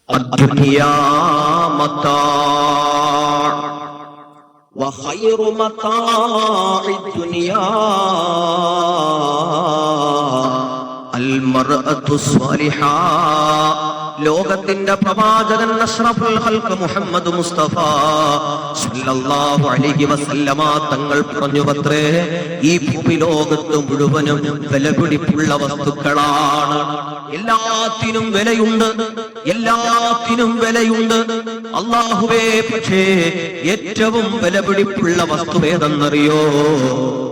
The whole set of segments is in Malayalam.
الدنيا متاع وخير متاع الدنيا المرأة الصالحة. ലോകത്തിന്റെ പ്രവാചകൻ അഷ്റഫുൽ ഖൽഖ് മുഹമ്മദ് മുസ്തഫ സല്ലല്ലാഹു അലൈഹി വസല്ലമ തങ്ങൾ പറഞ്ഞുവത്രേ, ഈ ഭൂമി ലോകത്ത് മുഴുവനും വിലപിടിപ്പുള്ള വസ്തുക്കളാണ്. എല്ലാത്തിനും വിലയുണ്ട്, എല്ലാത്തിനും വിലയുണ്ട് അല്ലാഹുവേ. പക്ഷേ ഏറ്റവും വിലപിടിപ്പുള്ള വസ്തു ഏതെന്നറിയോ?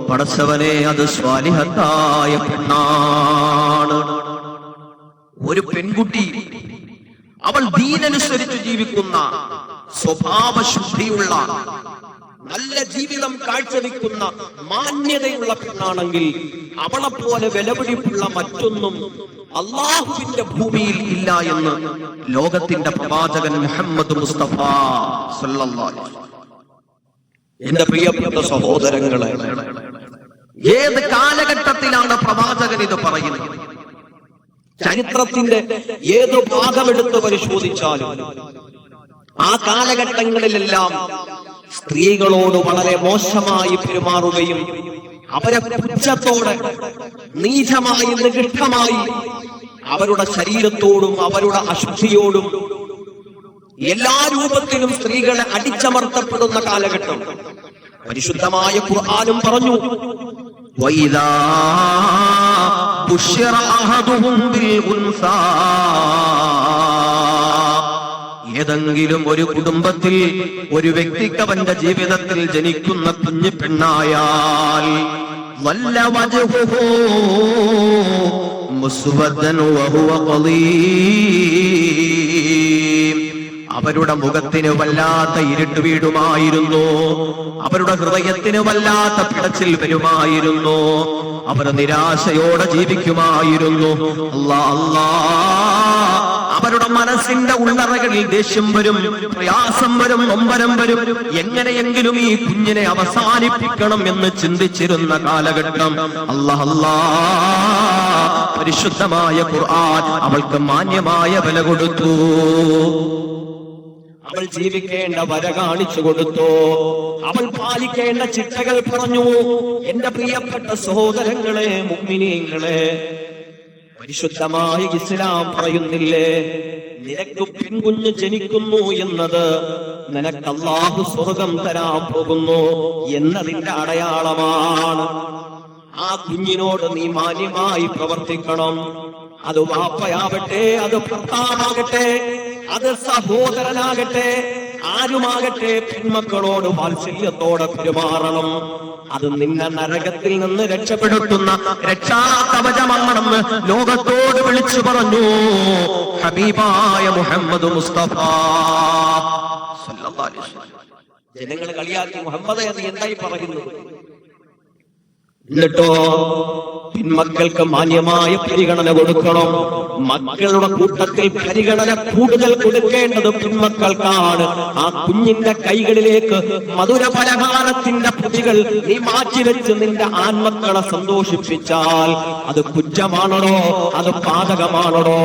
പടച്ചവനെ, അത് സ്വാലിഹത്തായ പെണ്ണാണ്. ഒരു പെൺകുട്ടി, അവൾ ദീനനുസരിച്ച് ജീവിക്കുന്ന, സ്വഭാവശുദ്ധിയുള്ള, നല്ല ജീവിതം കാഴ്ചവെക്കുന്ന, മാന്യതയുള്ള പെണ്ണാണെങ്കിൽ അവളെപ്പോലെ വിലപിടിപ്പുള്ള മറ്റൊന്നും അള്ളാഹുവിന്റെ ഭൂമിയിൽ ഇല്ല എന്ന് ലോകത്തിന്റെ പ്രവാചകൻ മുഹമ്മദ് മുസ്തഫ സല്ലല്ലാഹു അലൈഹി വസല്ലം. എന്റെ പ്രിയപ്പെട്ട സഹോദരങ്ങളെ, ഏത് കാലഘട്ടത്തിലാണ് പ്രവാചകൻ ഇത് പറയുന്നത്? ചരിത്രത്തിന്റെ ഏത് ഭാഗമെടുത്ത് പരിശോധിച്ചാലും ആ കാലഘട്ടങ്ങളിലെല്ലാം സ്ത്രീകളോട് വളരെ മോശമായി പെരുമാറുകയും അവരെ പുച്ഛത്തോടെ, നീചമായി, നികൃഷ്ടമായി അവരുടെ ശരീരത്തോടും അവരുടെ അശുദ്ധിയോടും എല്ലാ രൂപത്തിലും സ്ത്രീകളെ അടിച്ചമർത്തപ്പെടുന്ന കാലഘട്ടം. പരിശുദ്ധമായ ഖുർആനും പറഞ്ഞു, വൈദാ ബുശ്ശിറ അഹദുഹും ബിൽ ഉൻസാ. ഏതെങ്കിലും ഒരു കുടുംബത്തിൽ ഒരു വ്യക്തിക്ക് അവന്റെ ജീവിതത്തിൽ ജനിക്കുന്ന കുഞ്ഞു പെണ്ണായാൽ വല്ല വജ്ഹുഹു മുസ്വദ്ദൻ വഹുവ ഖളീം. അവരുടെ മുഖത്തിന് വല്ലാത്ത ഇരുട്ട് വീടുമായിരുന്നു, അവരുടെ ഹൃദയത്തിന് വല്ലാത്ത പിടച്ചിൽ വരുമായിരുന്നു, അവർ നിരാശയോടെ ജീവിക്കുമായിരുന്നു. അല്ലാ, അവരുടെ മനസ്സിന്റെ ഉള്ളറകളിൽ ദേഷ്യം വരും, പ്രയാസം വരും, നൊമ്പരം വരും. എങ്ങനെയെങ്കിലും ഈ കുഞ്ഞിനെ അവസാനിപ്പിക്കണം എന്ന് ചിന്തിച്ചിരുന്ന കാലഘട്ടം. അല്ലാ, പരിശുദ്ധമായ ഖുർആൻ അവൾക്ക് മാന്യമായ വില കൊടുത്തു. അവൾ ജീവിക്കേണ്ട വര കാണിച്ചു കൊടുത്തു. അവൾ പാലിക്കേണ്ട ചിട്ടകൾ പറഞ്ഞു. എന്റെ പ്രിയപ്പെട്ട സഹോദരങ്ങളെ, മുഅ്മിനീങ്ങളെ, പരിശുദ്ധമായ ഇസ്ലാം പറയുന്നില്ലേ, നിനക്ക് പെൺകുഞ്ഞ് ജനിക്കുന്നു എന്നത് നിനക്ക് അല്ലാഹു സ്വർഗം തരാൻ പോകുന്നു എന്നതിന്റെ അടയാളമാണ്. ആ കുഞ്ഞിനോട് നീ മാന്യമായി പ്രവർത്തിക്കണം. അത് വാപ്പയാവട്ടെ, അത് ഭർത്താവാകട്ടെ, അത് സഹോദരനാകട്ടെ, ആരുമാകട്ടെ, പെൺമക്കളോട് വാത്സല്യത്തോടെ പെരുമാറണം. അത് നിന്നെ നരകത്തിൽ നിന്ന് രക്ഷപ്പെടുത്തുന്ന രക്ഷാകവചമാണെന്ന് ലോകത്തോട് വിളിച്ചു പറഞ്ഞു ഹബീബായ മുഹമ്മദ് മുസ്തഫ സല്ലല്ലാഹു അലൈഹി വസല്ലം. ജനങ്ങൾ കളിയാക്കി, മുഹമ്മദ് എന്ന് എന്തായി പറയുന്നു? എന്നിട്ടോ പിന്മക്കൾക്ക് മാന്യമായ പരിഗണന കൊടുക്കണം. മക്കളുടെ കൂട്ടത്തിൽ പരിഗണന കൂടുതൽ കൊടുക്കേണ്ടത് പിന്മക്കൾക്കാണ്. ആ കുഞ്ഞിന്റെ കൈകളിലേക്ക് മധുര പലഹാരത്തിന്റെ പൊതികൾ നീ മാറ്റിവെച്ച് നിന്റെ ആൺമക്കളെ സന്തോഷിപ്പിച്ചാൽ അത് കുറ്റമാണോ, അത് പാതകമാണോ?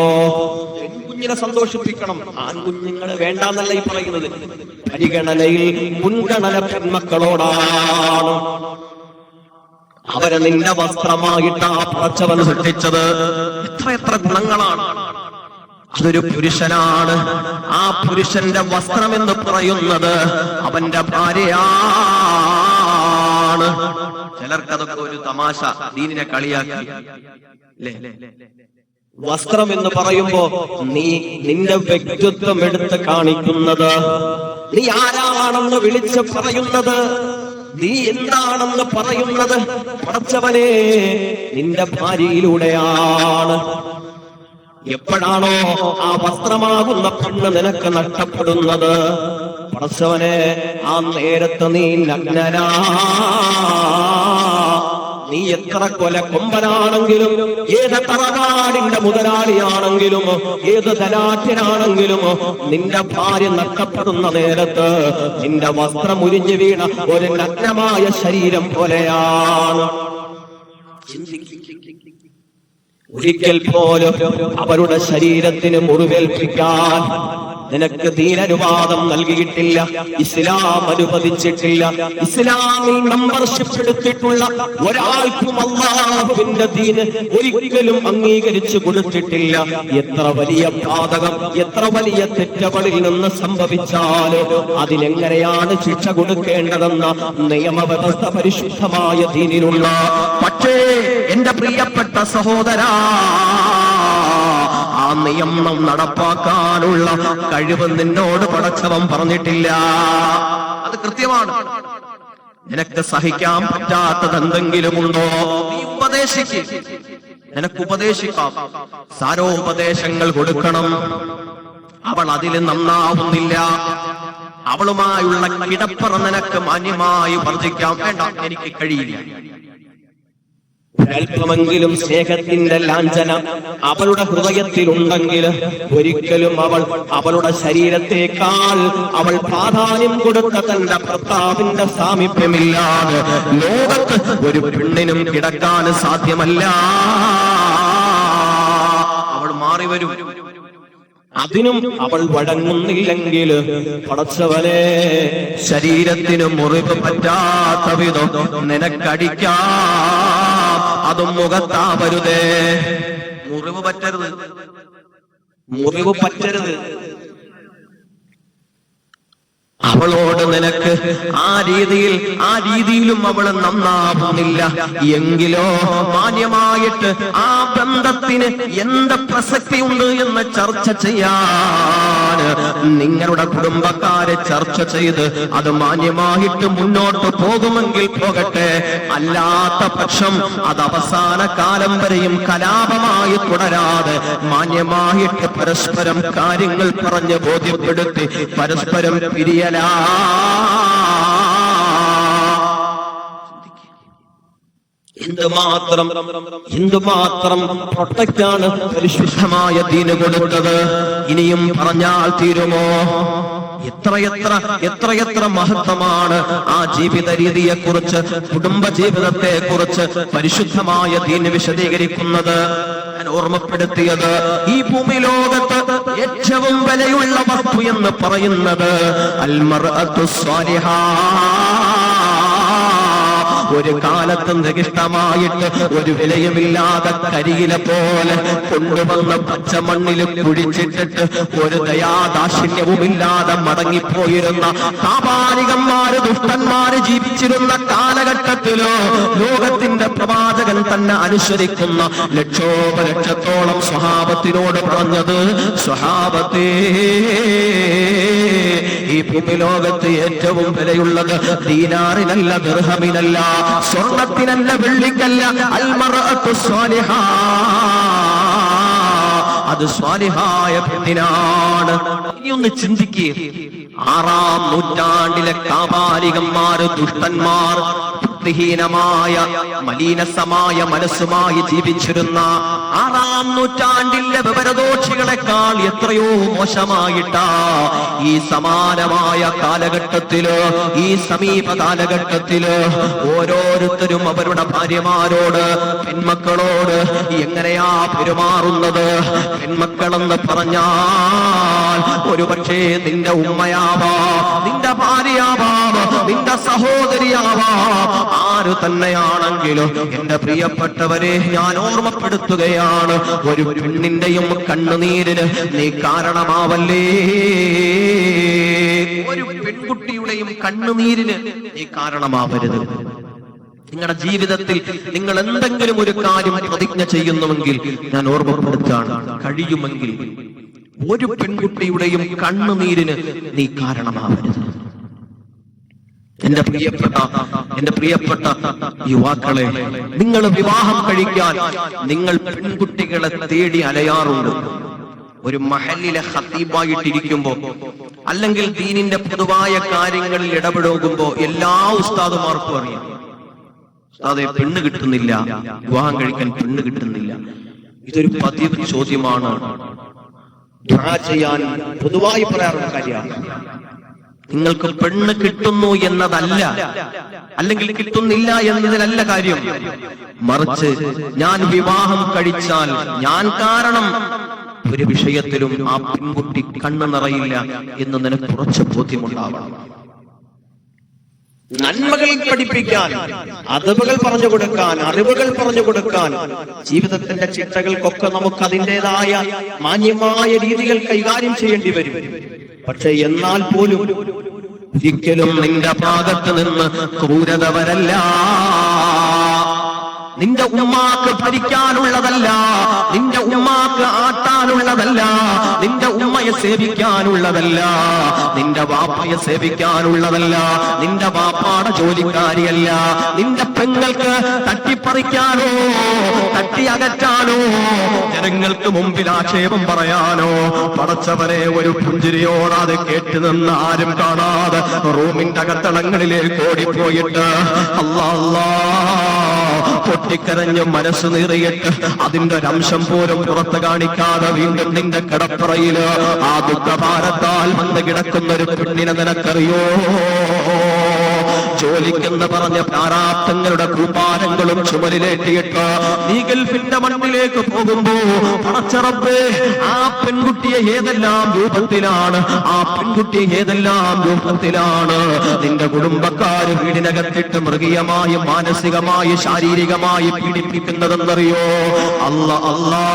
പെൺകുഞ്ഞിനെ സന്തോഷിപ്പിക്കണം, ആൺകുഞ്ഞുങ്ങളെ വേണ്ടാന്നല്ല ഈ പറയുന്നത്. പരിഗണനയിൽ മുൻഗണന പെൺമക്കളോടാണ്. അവരെ നിന്റെ വസ്ത്രമായിട്ടാ പടച്ചവൻ സൃഷ്ടിച്ചത്. എത്ര ഗുണങ്ങളാണ്! അതൊരു പുരുഷനാണ്. ആ പുരുഷന്റെ വസ്ത്രം എന്ന് പറയുന്നത് അവന്റെ ഭാര്യയാണ്. ചിലർക്കതൊക്കെ ഒരു തമാശ, ദീനിനെ കളിയാക്കി. വസ്ത്രം എന്ന് പറയുമ്പോ നീ നിന്റെ വ്യക്തിത്വം എടുത്ത് കാണിക്കുന്നത്, നീ ആരാണെന്ന് വിളിച്ച് പറയുന്നത്, നീ എന്താണെന്ന് പറയുന്നത് പടച്ചവനെ നിന്റെ ഭാര്യയിലൂടെയാണ്. എപ്പോഴാണോ ആ വസ്ത്രമാകുന്ന പെണ്ണ് നിനക്ക് നഷ്ടപ്പെടുന്നത്, പടച്ചവനെ ആ നേരത്ത് നീ നഗ്നനാ. നീ എത്ര കൊല കൊമ്പനാണെങ്കിലും, ഏത് തറവാടിന്റെ മുതലാളിയാണെങ്കിലും, ഏത് ധനാഠ്യനാണെങ്കിലും, നിന്റെ ഭാര്യ നഷ്ടപ്പെടുന്ന നേരത്ത് നിന്റെ വസ്ത്രം ഉരിഞ്ഞു വീണ ഒരു നഗ്നമായ ശരീരം പോലെയാണ്. ഒരിക്കൽ പോലും അവരുടെ ശരീരത്തിന് മുറിവേൽപ്പിക്കാൻ നിനക്ക് ദീനനുവാദം നൽകിയിട്ടില്ല, ഇസ്ലാം അനുവദിച്ചിട്ടില്ല. ഇസ്ലാമിൽ മെമ്പർഷിപ്പ് എടുത്തിട്ടുള്ള ഒരാൾക്കും അല്ലാഹുവിന്റെ ദീന് ഒരിക്കലും അംഗീകരിച്ചു കൊടുത്തിട്ടില്ല. എത്ര വലിയ പാതകം, എത്ര വലിയ തെറ്റുകളിൽ നിന്ന് സംഭവിച്ചാലും അതിനെങ്ങനെയാണ് ശിക്ഷ കൊടുക്കേണ്ടതെന്ന നിയമവ്യവസ്ഥ പരിശുദ്ധമായ ദീനിലുള്ള. പക്ഷേ എന്റെ പ്രിയപ്പെട്ട സഹോദരാ, ആ നിയമം നടപ്പാക്കാനുള്ള കഴിവ് നിന്നോട് പടച്ചവൻ പറഞ്ഞിട്ടില്ല. അത് കൃത്യമാണ്. നിനക്ക് സഹിക്കാൻ പറ്റാത്തത് എന്തെങ്കിലും ഉണ്ടോ, നീ ഉപദേശിക്ക്. നിനക്ക് ഉപദേശിക്കാം, സാരോപദേശങ്ങൾ കൊടുക്കണം. അവൾ അതിൽ നന്നാവുന്നില്ല, അവളുമായുള്ള കിടപ്പറ നിനക്ക് മാന്യമായി വർദ്ധിക്കാം. വേണ്ട, എനിക്ക് കഴിയില്ല. ഒരൽപ്പമെങ്കിലും സ്നേഹത്തിന്റെ ലാഞ്ചന അവളുടെ ഹൃദയത്തിലുണ്ടെങ്കിൽ ഒരിക്കലും അവളുടെ ശരീരത്തെക്കാൾ അവൾ പ്രാധാന്യം കൊടുത്ത തന്റെ ഭർത്താവിന്റെ സാമീപ്യമില്ലാതെ ലോകത്ത് ഒരു പെണ്ണിനും കിടക്കാൻ സാധ്യമല്ല. അവൾ മാറി വരും. അതിനും അവൾ വഴങ്ങുന്നില്ലെങ്കിൽ പടച്ചവനെ, ശരീരത്തിന് മുറിവ് പറ്റാത്ത വിധം നിനക്കടിക്കാം, അതും മുഖത്താവരുതേ. മുറിവ് പറ്റരുത്, മുറിവ് പറ്റരുത്. അവളോട് നിനക്ക് ആ രീതിയിലും അവൾ നന്നാവുന്നില്ല എങ്കിലോ മാന്യമായിട്ട് ആ ബന്ധത്തിന് എന്ത് പ്രസക്തിയുണ്ട് എന്ന് ചർച്ച ചെയ്യാൻ നിങ്ങളുടെ കുടുംബക്കാരെ ചർച്ച ചെയ്ത് അത് മാന്യമായിട്ട് മുന്നോട്ട് പോകുമെങ്കിൽ പോകട്ടെ. അല്ലാത്ത പക്ഷം അത് അവസാന കാലം വരെയും കലാപമായി തുടരാതെ മാന്യമായിട്ട് പരസ്പരം കാര്യങ്ങൾ പറഞ്ഞ് ബോധ്യപ്പെടുത്തി പരസ്പരം പിരിയല. എന്തുമാത്രം പ്രൊട്ടക്റ്റാണ് പരിശുദ്ധമായ ദീന് കൊടുത്തത്. ഇനിയും പറഞ്ഞാൽ തീരുമോ? എത്രയെത്ര മഹത്വമാണ് ആ ജീവിത രീതിയെ കുറിച്ച്, കുടുംബ ജീവിതത്തെ കുറിച്ച് പരിശുദ്ധമായ ദീന് വിശദീകരിക്കുന്നത്. ഞാൻ ഓർമ്മപ്പെടുത്തിയത്, ഈ ഭൂമി ലോകത്ത് ഏറ്റവും വിലയുള്ള വസ്തു എന്ന് പറയുന്നത് അൽമർഅത്തു സ്വാലിഹാ. ഒരു കാലത്തും നികിഷ്ടമായിട്ട് ഒരു വിലയുമില്ലാതെ കരിയില പോലെ കൊണ്ടുവന്ന് പച്ചമണ്ണിൽ കുഴിച്ചിട്ടിട്ട് ഒരു ദയാദാക്ഷിണ്യവുമില്ലാതെ മടങ്ങിപ്പോയിരുന്ന കാപാലികന്മാര്, ദുഷ്ടന്മാര് ജീവിച്ചിരുന്ന കാലഘട്ടത്തിലോ ലോകത്തിന്റെ പ്രവാചകൻ തന്നെ അനുസരിക്കുന്ന ലക്ഷോപലക്ഷത്തോളം സ്വഹാബത്തിനോട് പറഞ്ഞത്, സ്വഹാബത്തേ, ഈ ഭൂമി ലോകത്ത് ഏറ്റവും വിലയുള്ളത് ദീനാറിനല്ല, ദിർഹമിനല്ല, സ്വർണത്തിനല്ല, വെള്ളിക്കല്ല, അൽമർഅത്തു സ്വാലിഹാ, അത് സ്വാലിഹായ പെണ്ണിനാണ്. ഇനിയൊന്ന് ചിന്തിക്കുക. 6-ാം നൂറ്റാണ്ടിലെ കാപാലികന്മാര്, ദുഷ്ടന്മാർ, മായ മലീനസമായ മനസ്സുമായി ജീവിച്ചിരുന്ന 6-ാം നൂറ്റാണ്ടിലെ വിവരദോഷികളെക്കാൾ എത്രയോ മോശമായിട്ടാ ഈ സമാനമായ കാലഘട്ടത്തില്, ഈ സമീപ കാലഘട്ടത്തില് ഓരോരുത്തരും അവരുടെ ഭാര്യമാരോട്, പെൺമക്കളോട് എങ്ങനെയാ പെരുമാറുന്നത്. പെൺമക്കളെന്ന് പറഞ്ഞാൽ ഒരുപക്ഷേ നിന്റെ ഉമ്മയാവാം, നിന്റെ ഭാര്യയാവാം, നിന്റെ സഹോദരിയാവാം, ആര് തന്നെയാണെങ്കിലും എന്റെ പ്രിയപ്പെട്ടവരെ ഞാൻ ഓർമ്മപ്പെടുത്തുകയാണ്, ഒരു പെണ്ണിന്റെയും കണ്ണുനീരിന് നീ കാരണമാവല്ലേ. ഒരു പെൺകുട്ടിയുടെയും കണ്ണുനീരിന് നീ കാരണമാവരുത്. നിങ്ങളുടെ ജീവിതത്തിൽ നിങ്ങൾ എന്തെങ്കിലും ഒരു കാര്യം പ്രതിജ്ഞ ചെയ്യുന്നുവെങ്കിൽ ഞാൻ ഓർമ്മപ്പെടുത്താണ്, കഴിയുമെങ്കിൽ ഒരു പെൺകുട്ടിയുടെയും കണ്ണുനീരിന് നീ കാരണമാവരുത്. എന്റെ പ്രിയപ്പെട്ട യുവാക്കളെ, നിങ്ങൾ വിവാഹം കഴിക്കാൻ നിങ്ങൾ പെൺകുട്ടികളെ തേടി അലയാറുണ്ട്. ഒരു മഹല്ലിലെ ഖത്തീബായിട്ടിരിക്കുമ്പോ അല്ലെങ്കിൽ ദീനിന്റെ പൊതുവായ കാര്യങ്ങളിൽ ഇടപെടുമ്പോ എല്ലാ ഉസ്താദുമാർക്കും അറിയാം, ഉസ്താദെ പെണ്ണ് കിട്ടുന്നില്ല, വിവാഹം കഴിക്കാൻ പെണ്ണ് കിട്ടുന്നില്ല. ഇതൊരു പതിവ് ചോദ്യമാണ്. ദുആ ചെയ്യാൻ പൊതുവായി പറയാറുള്ള കാര്യമാണ്. നിങ്ങൾക്ക് പെണ്ണ് കിട്ടുന്നു എന്നതല്ല, അല്ലെങ്കിൽ കിട്ടുന്നില്ല എന്നതിലല്ല കാര്യം. മറിച്ച് ഞാൻ വിവാഹം കഴിച്ചാൽ ഞാൻ കാരണം ഒരു വിഷയത്തിലും ആ പെൺകുട്ടി കണ്ണു നിറയില്ല എന്ന് നിനക്ക് കുറച്ച് ബോധ്യമുണ്ടാവണം. നന്മകൾ പഠിപ്പിക്കാൻ, അതവുകൾ പറഞ്ഞു കൊടുക്കാൻ, അറിവുകൾ പറഞ്ഞു കൊടുക്കാൻ, ജീവിതത്തിന്റെ ചിട്ടകൾക്കൊക്കെ നമുക്ക് അതിൻ്റെതായ മാന്യമായ രീതികൾ കൈകാര്യം ചെയ്യേണ്ടി വരും. പക്ഷെ എന്നാൽ പോലും ഒരിക്കലും നിന്റെ ഭാഗത്ത് നിന്ന് ക്രൂരത വരല്ല. നിന്റെ ഉമ്മാക്ക് ഭരിക്കാനുള്ളതല്ല, നിന്റെ ഉമ്മാക്ക് ആട്ടാനുള്ളതല്ല, നിന്റെ ഉമ്മയെ സേവിക്കാനുള്ളതല്ല, നിന്റെ വാപ്പയെ സേവിക്കാനുള്ളതല്ല, നിന്റെ വാപ്പാടെ ജോലിക്കാരിയല്ല, നിന്റെ പെങ്ങൾക്ക് തട്ടിപ്പറിക്കാനോ തട്ടി അകറ്റാനോ ജനങ്ങൾക്ക് മുമ്പിൽ ആക്ഷേപം പറയാനോ പടച്ചവരെ ഒരു പുഞ്ചിരിയോടാതെ കേട്ടു നിന്ന് ആരും കാണാതെ റൂമിന്റെ അകത്തളങ്ങളിലേക്ക് ഓടിപ്പോയിട്ട് അല്ലാ അല്ലാ പൊട്ടിക്കരഞ്ഞ് മനസ്സ് നിറയിട്ട് അതിന്റെ ഒരംശം പോലും പുറത്ത് കാണിക്കാതെ വീണ്ടും നിന്റെ കിടപ്പറയില് ആ ദുഃഖഭാരത്താൽ വന്ന് കിടക്കുന്ന ഒരു പെണ്ണിനെ നിനക്കറിയോ? ജോലിക്കെന്ന് പറഞ്ഞ പ്രാരാബ്ധങ്ങളുടെ കൂപ്പാരങ്ങളും ചുമലിലേറ്റിയിട്ട് നീ ഗൾഫിന്റെ മണ്ണിലേക്ക് പോകുമ്പോ പടച്ചറബ്ബേ ആ പെൺകുട്ടിയെ ഏതെല്ലാം രൂപത്തിലാണ്, ആ പെൺകുട്ടിയെ ഏതെല്ലാം രൂപത്തിലാണ് നിന്റെ കുടുംബക്കാര് വീടിനകത്തിട്ട് മൃഗീയമായി മാനസികമായി ശാരീരികമായി പീഡിപ്പിക്കുന്നതെന്നറിയോ? അല്ലാ അല്ലാ,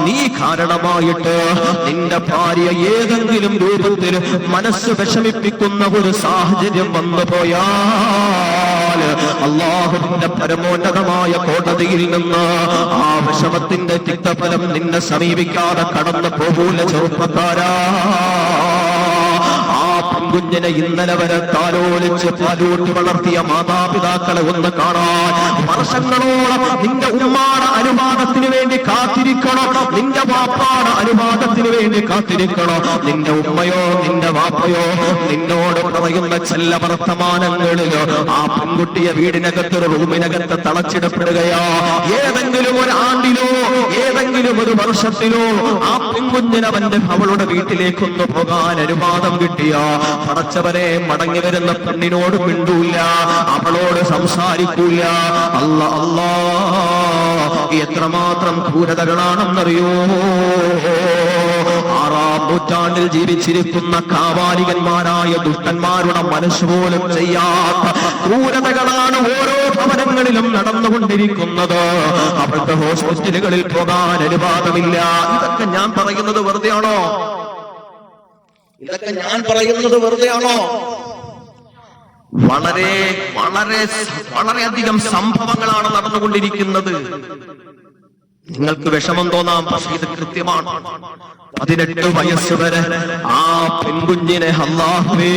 നീ കാരണമായിട്ട് നിന്റെ ഭാര്യ ഏതെങ്കിലും രൂപത്തിൽ മനസ്സ് വിഷമിപ്പിക്കുന്ന ഒരു സാഹചര്യം വന്നു പോയാൽ അല്ലാഹുവിന്റെ പരമോന്നതമായ കോടതിയിൽ നിന്ന് ആ വിഷമത്തിന്റെ തിക്തഫലം നിന്നെ സമീപിക്കാതെ കടന്നു പോകൂല ചെറുപ്പക്കാരാ. കുഞ്ഞിനെ ഇന്നലെ വരെ താലോലിച്ച് പാലൂട്ടി വളർത്തിയ മാതാപിതാക്കളെ ഒന്ന് കാണാൻ വർഷങ്ങളോളം നിന്റെ ഉമ്മാടെ അനുവാദത്തിന് വേണ്ടി കാത്തിരിക്കണം, നിന്റെ വാപ്പാടെ അനുവാദത്തിന് വേണ്ടി കാത്തിരിക്കണം. നിന്റെ ഉമ്മയോ നിന്റെ വാപ്പയോ നിന്നോട് പറയുന്ന ചെല്ല വർത്തമാനങ്ങളിലോ ആ പെൺകുട്ടിയെ വീടിനകത്തൊരു റൂമിനകത്ത് തളച്ചിടപ്പെടുകയാ. ഏതെങ്കിലും ഒരു ആണ്ടിലോ ഏതെങ്കിലും ഒരു വർഷത്തിലോ ആ പെൺകുഞ്ഞിന് അവളുടെ വീട്ടിലേക്കൊന്ന് പോകാൻ അനുവാദം കിട്ടിയ പടച്ചവരെ മടങ്ങി വരുന്ന പെണ്ണിനോട് മിണ്ടൂല്ല, അവളോട് സംസാരിക്കൂല. അല്ലാ അല്ലാ, എത്രമാത്രം ക്രൂരതകളാണെന്നറിയോ? 6-ാം നൂറ്റാണ്ടിൽ ജീവിച്ചിരിക്കുന്ന കാവാലികന്മാരായ ദുഷ്ടന്മാരുടെ മനസ്സുപോലും ചെയ്യാത്ത ക്രൂരതകളാണ് ഓരോ ഭവനങ്ങളിലും നടന്നുകൊണ്ടിരിക്കുന്നത്. അവർക്ക് ഹോസ്പിറ്റലുകളിൽ പോകാൻ അനുവാദമില്ല. ഇതൊക്കെ ഞാൻ പറയുന്നത് വെറുതെയാണോ? ഇതൊക്കെ ഞാൻ പറയുന്നത് വെറുതെയാണോ? വളരെ വളരെ വളരെയധികം സംഭവങ്ങളാണ് നടന്നുകൊണ്ടിരിക്കുന്നത്. നിങ്ങൾക്ക് വിഷമം തോന്നാം, പക്ഷേ ഇത് കൃത്യമാണ്. 18 വയസ്സ് വരെ ആ പെൺകുഞ്ഞിനെ അല്ലാഹുവേ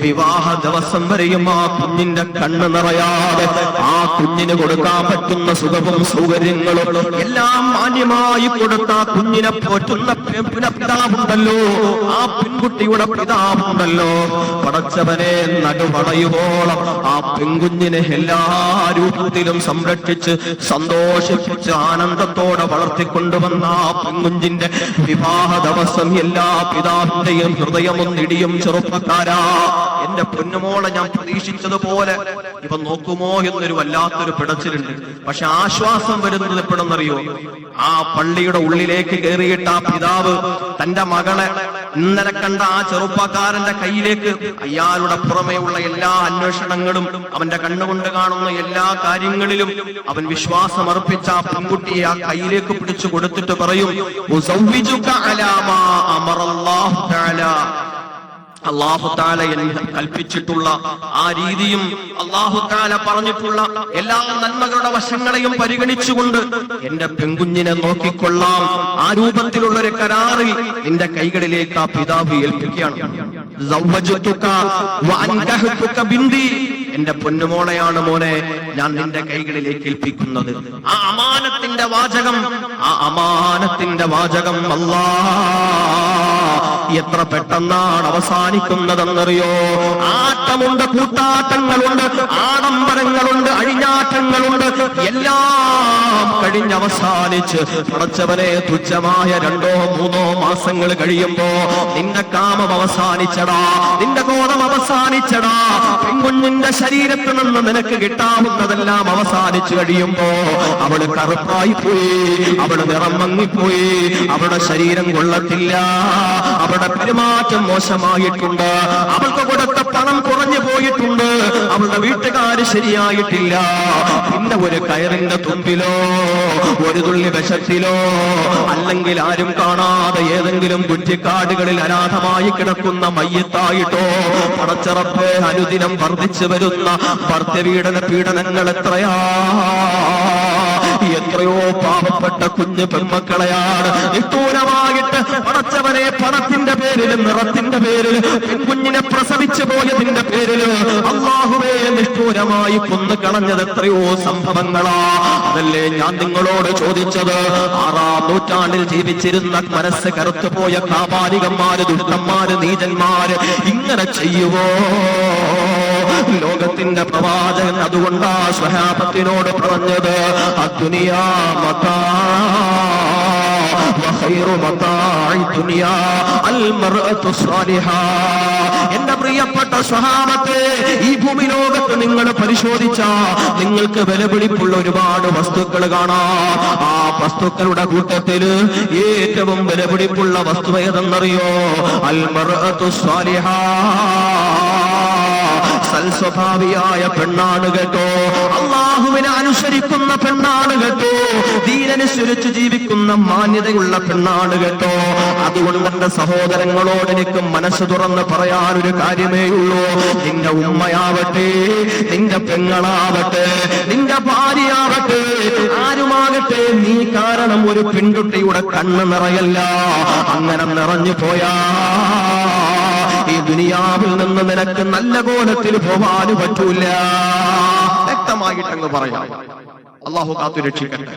വിവാഹ ദിവസം വരെയും ആ കുഞ്ഞിന്റെ കണ്ണ് നിറയാതെ ആ കുഞ്ഞിന് കൊടുക്കാൻ പറ്റുന്ന സുഖവും സൗകര്യങ്ങളും എല്ലാം മാന്യമായി കൊടുത്ത കുഞ്ഞിനെ പോറ്റുന്ന പിതാവുണ്ടല്ലോ, ആ പെൺകുട്ടിയുടെ പിതാവുണ്ടല്ലോ, പടച്ചവനെ നടുവളയുവോളം ആ പെൺകുഞ്ഞിനെ എല്ലാ രൂപത്തിലും സംരക്ഷിച്ച് സന്തോഷിപ്പിച്ച് ആനന്ദത്തോടെ വളർത്തിക്കൊണ്ടുവന്ന ആ പെൺകുഞ്ഞിന്റെ വിവാഹ ദിവസം എല്ലാ പിതാവിന്റെയും ഹൃദയമൊന്നിടിയും. ചെറുപ്പക്കാരാ, എന്റെ പൊന്നുമോളെ ഞാൻ പ്രതീക്ഷിച്ചതുപോലെ ഇപ്പൊ നോക്കുമോ എന്നൊരു വല്ലാത്തൊരു പിടച്ചിലുണ്ട്. പക്ഷെ ആശ്വാസം വരുന്നത് എപ്പോഴെന്നറിയോ? ആ പള്ളിയുടെ ഉള്ളിലേക്ക് കയറിയിട്ട് ആ പിതാവ് തന്റെ മകളെ ഇന്നലെ കണ്ട ആ ചെറുപ്പക്കാരന്റെ കയ്യിലേക്ക് അയാളുടെ പുറമേയുള്ള എല്ലാ അന്വേഷണങ്ങളും അവന്റെ കണ്ണുകൊണ്ട് കാണുന്ന എല്ലാ കാര്യങ്ങളിലും അവൻ വിശ്വാസം അർപ്പിച്ച ആ പെൺകുട്ടിയെ ആ കയ്യിലേക്ക് പിടിച്ചു കൊടുത്തിട്ട് പറയും, അല്ലാഹു തആല കൽപ്പിച്ചിട്ടുള്ള ആ രീതിയും അല്ലാഹു തആല പറഞ്ഞിട്ടുള്ള എല്ലാ നന്മകളുടെ വശങ്ങളെയും പരിഗണിച്ചുകൊണ്ട് എന്റെ പെൺകുഞ്ഞിനെ നോക്കിക്കൊള്ളാം. ആ രൂപത്തിലുള്ള ഒരു കരാറിൽ നിന്റെ കൈകളിലേക്ക് ആ പിതാവ് ഏൽപ്പിക്കുകയാണ്. എന്റെ പൊന്നുമോളെയാണ് മോനെ ഞാൻ നിന്റെ കൈകളിലേക്ക് ഏൽപ്പിക്കുന്നത്. ആ അമാനത്തിന്റെ വാചകം അല്ലാഹ് എത്ര പെട്ടെന്നാണ് അവസാനിക്കുന്നതെന്നറിയോ? ആട്ടമുണ്ട്, കൂട്ടാട്ടങ്ങളുണ്ട്, ആഡംബരങ്ങളുണ്ട്, അഴിഞ്ഞാട്ടങ്ങളുണ്ട്, എല്ലാം കഴിഞ്ഞവസാനിച്ച് പടച്ചവനെ തുച്ഛമായ 2-3 മാസങ്ങൾ കഴിയുമ്പോ നിന്റെ കാമം അവസാനിച്ചടാ, നിന്റെ കോപം അവസാനിച്ചടാ. പെൺകുഞ്ഞിന്റെ ശരീരത്തിൽ നിന്ന് നിനക്ക് കിട്ടാവുന്നതെല്ലാം അവസാനിച്ചു കഴിയുമ്പോ അവള് കറുപ്പായി പോയി, അവള് നിറം മങ്ങിപ്പോയി, അവളുടെ ശരീരം കൊള്ളത്തില്ല, അവളുടെ പെരുമാറ്റം മോശമായിട്ടുണ്ട്, അവൾക്ക് കൊടുത്ത പണം കുറഞ്ഞു പോയിട്ടുണ്ട്, അവളുടെ വീട്ടുകാര് ശരിയായിട്ടില്ല. പിന്നെ ഒരു കയറിന്റെ തുമ്പിലോ ഒരു തുള്ളി വിഷത്തിലോ അല്ലെങ്കിൽ ആരും കാണാതെ ഏതെങ്കിലും കുറ്റിക്കാടുകളിൽ അനാഥമായി കിടക്കുന്ന മയ്യത്തായിട്ടോ പടച്ചറപ്പ് അനുദിനം വർദ്ധിച്ചു വരുന്ന ഭർത്തൃപീഡന പീഡനങ്ങൾ എത്രയാ! എത്രയോ പാവപ്പെട്ട കുഞ്ഞു പെൺമക്കളെയാണ് നിഷ്ഠൂരമായിട്ട് പടച്ചവനെ പണത്തിന്റെ പേരിൽ, നിറത്തിന്റെ പേരിൽ, പെൺകുഞ്ഞിനെ പ്രസവിച്ചു പോയതിന്റെ പേരിൽ അല്ലാഹുവേ നിഷ്ഠൂരമായി കൊന്നു കളഞ്ഞത് എത്രയോ സംഭവങ്ങളാ. അതല്ലേ ഞാൻ നിങ്ങളോട് ചോദിച്ചത്, 6-ാം നൂറ്റാണ്ടിൽ ജീവിച്ചിരുന്ന മനസ്സ് കറുത്തുപോയ കാപാലികന്മാര്, ദുഷ്ടന്മാര്, നീചന്മാര് ഇങ്ങനെ ചെയ്യുവോ? ലോകത്തിന്റെ പ്രവാചകൻ അതുകൊണ്ടാ സ്വഹാബത്തിനോട് പറഞ്ഞത്, അദ്ദുനിയാ മതാ വഖൈറു മതാഇ ദുനിയാ അൽ മർഅതു സ്വാലിഹാ. എന്റെ പ്രിയപ്പെട്ട സ്വഹാബത്തെ, ഈ ഭൂമി ലോകത്ത് നിങ്ങൾ പരിശോധിച്ചാ നിങ്ങൾക്ക് വിലപിടിപ്പുള്ള ഒരുപാട് വസ്തുക്കൾ കാണാം. ആ വസ്തുക്കളുടെ കൂട്ടത്തിൽ ഏറ്റവും വിലപിടിപ്പുള്ള വസ്തു ഏതെന്നറിയോ? അൽ മർഅതു സ്വാലിഹാ. സൽസ്വഭാവിയായ പെണ്ണാണ് കേട്ടോ, അല്ലാഹുവിനെ അനുസരിക്കുന്ന പെണ്ണാണ് കേട്ടോ, ദീനനുസരിച്ച് ജീവിക്കുന്ന മാന്യതയുള്ള പെണ്ണാണ് കേട്ടോ. അതുകൊണ്ട് എന്റെ സഹോദരങ്ങളോട് എനിക്ക് മനസ്സ് തുറന്ന് പറയാനൊരു കാര്യമേ ഉള്ളൂ. നിന്റെ ഉമ്മയാവട്ടെ, നിന്റെ പെങ്ങളാവട്ടെ, നിന്റെ ഭാര്യയാവട്ടെ, ആരുമാകട്ടെ, നീ കാരണം ഒരു പെൺകുട്ടിയുടെ കണ്ണ് നിറയല്ല. അങ്ങനെ നിറഞ്ഞു പോയാ ഈ ദുനിയാവിൽ നിന്ന് നിനക്ക് നല്ല കോലത്തിൽ പോവാനും പറ്റൂല. വ്യക്തമായിട്ടങ്ങ് പറയാം. അല്ലാഹു കാത്തു രക്ഷിക്കട്ടെ.